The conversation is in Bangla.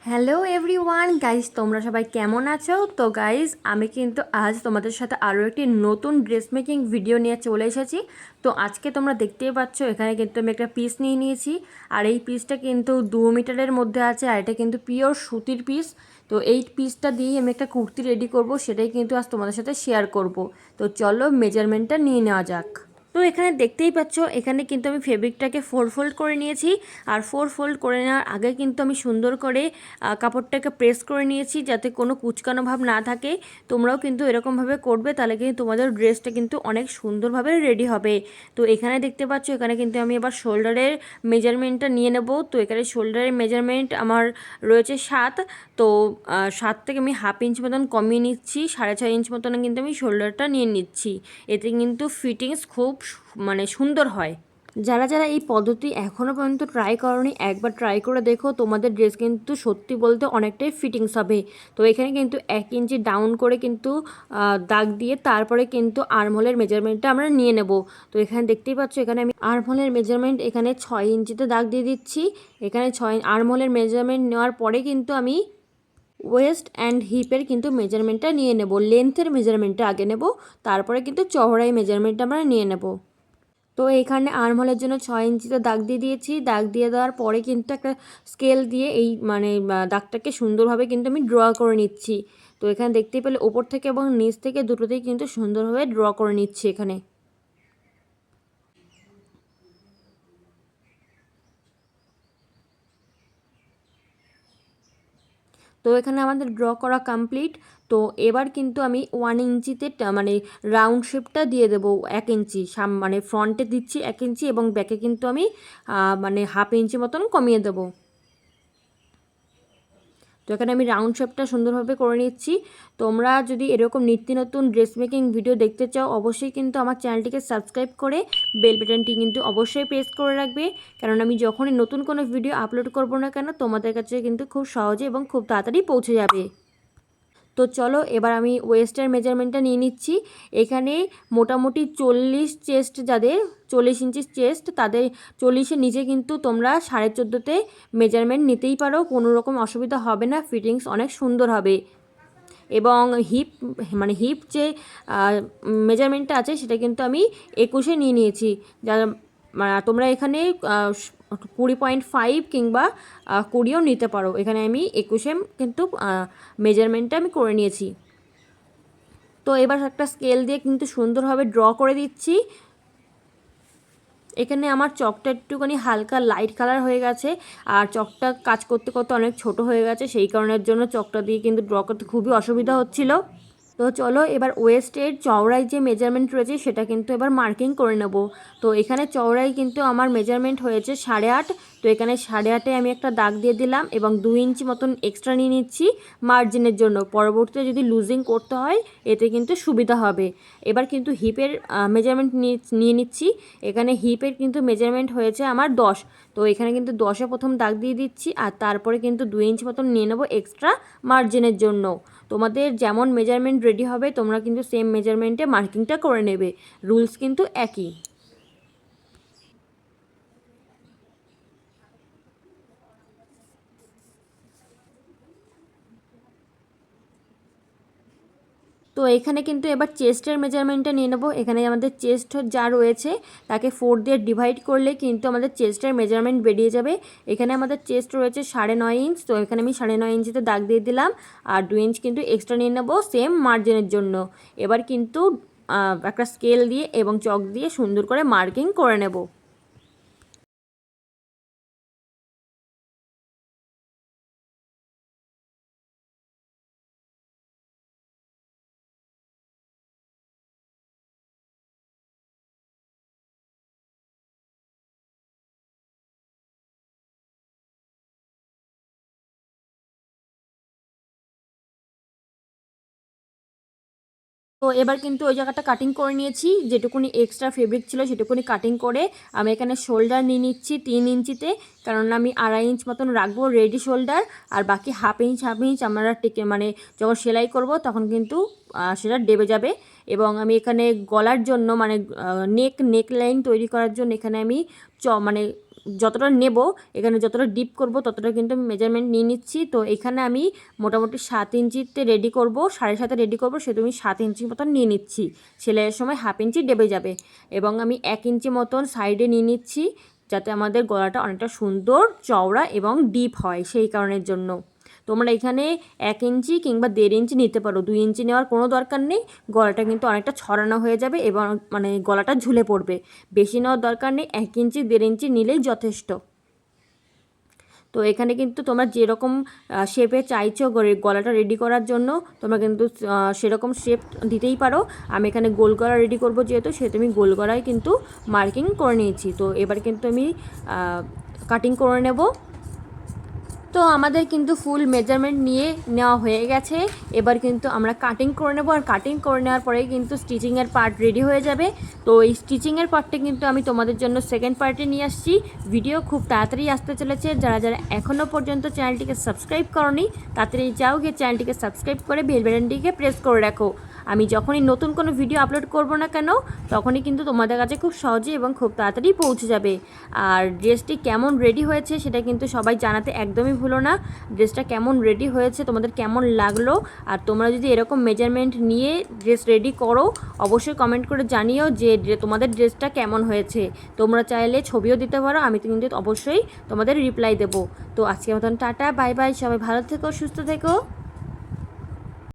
হ্যালো এভরিওয়ান গাইজ, তোমরা সবাই কেমন আছো? তো গাইজ, আমি কিন্তু আজ তোমাদের সাথে আরও একটি নতুন ড্রেস মেকিং ভিডিও নিয়ে চলে এসেছি। তো আজকে তোমরা দেখতেই পাচ্ছ এখানে কিন্তু আমি একটা পিস নিয়ে নিয়েছি। আর এই পিসটা কিন্তু 2 মিটারের মধ্যে আছে, আর এটা কিন্তু পিওর সুতির পিস। তো এই পিসটা দিয়েই আমি একটা কুর্তি রেডি করব, সেটাই কিন্তু আজ তোমাদের সাথে শেয়ার করব। তো চলো মেজারমেন্টটা নিয়ে নেওয়া যাক। তো এখানে দেখতেই পাচ্ছ এখানে কিন্তু আমি ফেব্রিকটাকে 4 ফোল্ড করে নিয়েছি। আর 4 ফোল্ড করে নেওয়ার আগে কিন্তু আমি সুন্দর করে কাপড়টাকে প্রেস করে নিয়েছি, যাতে কোনো কুচকানো ভাব না থাকে। তোমরাও কিন্তু এরকমভাবে করবে, তাহলে কিন্তু তোমাদের ড্রেসটা কিন্তু অনেক সুন্দরভাবে রেডি হবে। তো এখানে দেখতে পাচ্ছ এখানে কিন্তু আমি এবার শোল্ডারের মেজারমেন্টটা নিয়ে নেব। তো এখানে শোল্ডারের মেজারমেন্ট আমার রয়েছে 7। তো 7 থেকে আমি হাফ ইঞ্চ মতন কমিয়ে নিচ্ছি, 6.5 ইঞ্চ মতন কিন্তু আমি শোল্ডারটা নিয়ে নিচ্ছি। এতে কিন্তু ফিটিংস খুব সুন্দর হয়। যারা যারা এই পদ্ধতি এখনও পর্যন্ত ট্রাই করোনি, একবার ট্রাই করে দেখো, তোমাদের ড্রেস কিন্তু সত্যি বলতে অনেকটাই ফিটিংস হবে। তো এখানে কিন্তু 1 ইঞ্চি ডাউন করে কিন্তু দাগ দিয়ে তারপরে কিন্তু আর্মহোলের মেজারমেন্টটা আমরা নিয়ে নেব। তো এখানে দেখতেই পাচ্ছ এখানে আমি আর্মহোলের মেজারমেন্ট এখানে 6 ইঞ্চিতে দাগ দিয়ে দিচ্ছি। এখানে আর্মহোলের মেজারমেন্ট নেওয়ার পরে কিন্তু আমি ওয়েস্ট অ্যান্ড হিপের কিন্তু মেজারমেন্টটা নিয়ে নেব। লেন্থের মেজারমেন্টটা আগে নেব, তারপরে কিন্তু চওড়াই মেজারমেন্টটা আমরা নিয়ে নেব। তো এইখানে আর্মহোলের জন্য 6 ইঞ্চিতে দাগ দিয়ে দিয়েছি। দাগ দিয়ে দেওয়ার পরে কিন্তু একটা স্কেল দিয়ে এই দাগটাকে সুন্দরভাবে কিন্তু আমি ড্র করে নিচ্ছি। তো এখানে দেখতেই পেলে ওপর থেকে এবং নিচ থেকে দুটোতেই কিন্তু সুন্দরভাবে ড্র করে নিচ্ছি এখানে। তো এখানে আমাদের ড্র করা কমপ্লিট। তো এবার কিন্তু আমি 1 ইঞ্চিতে রাউন্ড শেপটা দিয়ে দেবো 1 ইঞ্চি, ফ্রন্টে দিচ্ছি 1 ইঞ্চি এবং ব্যাকে কিন্তু আমি হাফ ইঞ্চি মতন কমিয়ে দেবো। তো এখানে আমি রাউন্ড শেপটা সুন্দরভাবে করে নিচ্ছি। তোমরা যদি এরকম নিত্য নতুন ড্রেস মেকিং ভিডিও দেখতে চাও, অবশ্যই কিন্তু আমার চ্যানেলটিকে সাবস্ক্রাইব করে বেল বাটনটি কিন্তু অবশ্যই প্রেস করে রাখবে, কারণ আমি যখনই নতুন কোনো ভিডিও আপলোড করব না কেন, তোমাদের কাছে কিন্তু খুব সহজে এবং খুব তাড়াতাড়ি পৌঁছে যাবে। তো চলো এবার আমি ওয়েস্টের মেজারমেন্টটা নিয়ে নিচ্ছি। এখানে মোটামুটি 40 চেস্ট, যাদের 40 ইঞ্চি চেস্ট, তাদের 40-এর নিচে কিন্তু তোমরা 14.5-তে মেজারমেন্ট নিতেই পারো, কোনো রকম অসুবিধা হবে না, ফিটিংস অনেক সুন্দর হবে। এবং হিপ যে মেজারমেন্টটা আছে সেটা কিন্তু আমি 21-এ নিয়ে নিয়েছি। যারা তোমরা এখানে 20.5 কিংবা 20ও নিতে পারো। এখানে আমি 21-এ কিন্তু মেজারমেন্টটা আমি করে নিয়েছি। তো এবার একটা স্কেল দিয়ে কিন্তু সুন্দরভাবে ড্র করে দিচ্ছি। এখানে আমার চকটা একটুখানি হালকা লাইট কালার হয়ে গেছে, আর চকটা কাজ করতে করতে অনেক ছোট হয়ে গেছে, সেই কারণের জন্য চকটা দিয়ে কিন্তু ড্র করতে খুবই অসুবিধা হচ্ছিল। তো চলো এবার ওয়েস্টের চওড়ায় যে মেজারমেন্ট রয়েছে সেটা কিন্তু এবার মার্কিং করে নেব। তো এখানে চওড়ায় কিন্তু আমার মেজারমেন্ট হয়েছে 8.5। তো এখানে 8.5-এ আমি একটা দাগ দিয়ে দিলাম এবং 2 ইঞ্চি মতন এক্সট্রা নিয়ে নিচ্ছি মার্জিনের জন্য, পরবর্তীতে যদি লুজিং করতে হয় এতে কিন্তু সুবিধা হবে। এবার কিন্তু হিপের মেজারমেন্ট নিয়ে নিচ্ছি। এখানে হিপের কিন্তু মেজারমেন্ট হয়েছে আমার 10। তো এখানে কিন্তু 10-এ প্রথম দাগ দিয়ে দিচ্ছি, আর তারপরে কিন্তু 2 ইঞ্চি মতন নিয়ে নেবো এক্সট্রা মার্জিনের জন্য। তোমাদের যেমন মেজারমেন্ট রেডি হবে তোমরা কিন্তু সেম মেজারমেন্টে মার্কিংটা করে নেবে, রুলস কিন্তু একই। তো এখানে কিন্তু এবার চেস্টের মেজারমেন্টটা নিয়ে নেবো। এখানে আমাদের চেস্ট যা রয়েছে তাকে 4 দিয়ে ডিভাইড করলে কিন্তু আমাদের চেস্টের মেজারমেন্ট বেরিয়ে যাবে। এখানে আমাদের চেস্ট রয়েছে 9.5 ইঞ্চ। তো এখানে আমি 9.5 ইঞ্চিতে দাগ দিয়ে দিলাম, আর 2 ইঞ্চ কিন্তু এক্সট্রা নিয়ে নেবো সেম মার্জিনের জন্য। এবার কিন্তু একটা স্কেল দিয়ে এবং চক দিয়ে সুন্দর করে মার্কিং করে নেব। তো এবার কিন্তু ওই জায়গাটা কাটিং করে নিয়েছি, যেটুকুনি এক্সট্রা ফেব্রিক ছিল সেটুকুনি কাটিং করে আমি এখানে শোল্ডার নিয়ে নিচ্ছি 3 ইঞ্চিতে, কারণ আমি 2.5 ইঞ্চ মতন রাখবো রেডি শোল্ডার, আর বাকি হাফ ইঞ্চ আমরা যখন সেলাই করব তখন কিন্তু সেটা দেবে যাবে। এবং আমি এখানে গলার জন্য নেক লাইন তৈরি করার জন্য এখানে আমি যতটা নেব, এখানে যতটা ডিপ করব ততটা কিন্তু আমি মেজারমেন্ট নিয়ে নিচ্ছি। তো এখানে আমি মোটামুটি 7 ইঞ্চিতে রেডি করব, 7.5 রেডি করব, সেটা আমি 7 ইঞ্চি মতন নিয়ে নিচ্ছি। সেলাইয়ের সময় 1/2 ইঞ্চি ডেবে যাবে এবং আমি 1 ইঞ্চি মতন সাইডে নিয়ে নিচ্ছি, যাতে আমাদের গলাটা অনেকটা সুন্দর চওড়া এবং ডিপ হয়, সেই কারণের জন্য। তোমরা এখানে 1 ইঞ্চি কিংবা 1.5 ইঞ্চি নিতে পারো, 2 ইঞ্চি নেওয়ার কোনো দরকার নেই। গলাটা কিন্তু অনেকটা ছড়ানো হয়ে যাবে এবং মানে গলাটা ঝুলে পড়বে। বেশি নেওয়ার দরকার নেই, 1 ইঞ্চি 1.5 ইঞ্চি নিলেই যথেষ্ট। তো এখানে কিন্তু তোমরা যেরকম শেপে চাইছো গলাটা রেডি করার জন্য তোমরা কিন্তু সেরকম শেপ দিতেই পারো। আমি এখানে গোল গলা রেডি করব যেহেতু, সেহেতু আমি গোল গলায় কিন্তু মার্কিং করে নিয়েছি। তো এবার কিন্তু আমি কাটিং করে নেব। তো আমাদের কিন্তু ফুল মেজারমেন্ট নিয়ে নেওয়া হয়ে গেছে। এবার কিন্তু আমরা কাটিং করে নেব, আর কাটিং করে নেওয়ার পরেই কিন্তু স্টিচিংয়ের পার্ট রেডি হয়ে যাবে। তো এই স্টিচিংয়ের পার্টটা কিন্তু আমি তোমাদের জন্য সেকেন্ড পার্টে নিয়ে আসছি। ভিডিও খুব তাড়াতাড়ি আসতে চলেছে। যারা যারা এখনও পর্যন্ত চ্যানেলটিকে সাবস্ক্রাইব করোনি, তাড়াতাড়ি যাও গিয়ে চ্যানেলটিকে সাবস্ক্রাইব করে বেল বাটনটিকে প্রেস করে রাখো। আমি যখনই নতুন কোনো ভিডিও আপলোড করব না কেন, তখনই কিন্তু তোমাদের কাছে খুব সহজে এবং খুব তাড়াতাড়ি পৌঁছে যাবে। আর ড্রেসটি কেমন রেডি হয়েছে সেটা কিন্তু সবাই জানাতে একদমই ভুলো না। ড্রেসটা কেমন রেডি হয়েছে, তোমাদের কেমন লাগলো, আর তোমরা যদি এরকম মেজারমেন্ট নিয়ে ড্রেস রেডি করো, অবশ্যই কমেন্ট করে জানিও যে তোমাদের ড্রেসটা কেমন হয়েছে। তোমরা চাইলে ছবিও দিতে পারো, আমি তো কিন্তু অবশ্যই তোমাদের রিপ্লাই দেবো। তো আজকের মতন টাটা, বাই বাই, সবাই ভালো থেকো, সুস্থ থেকো।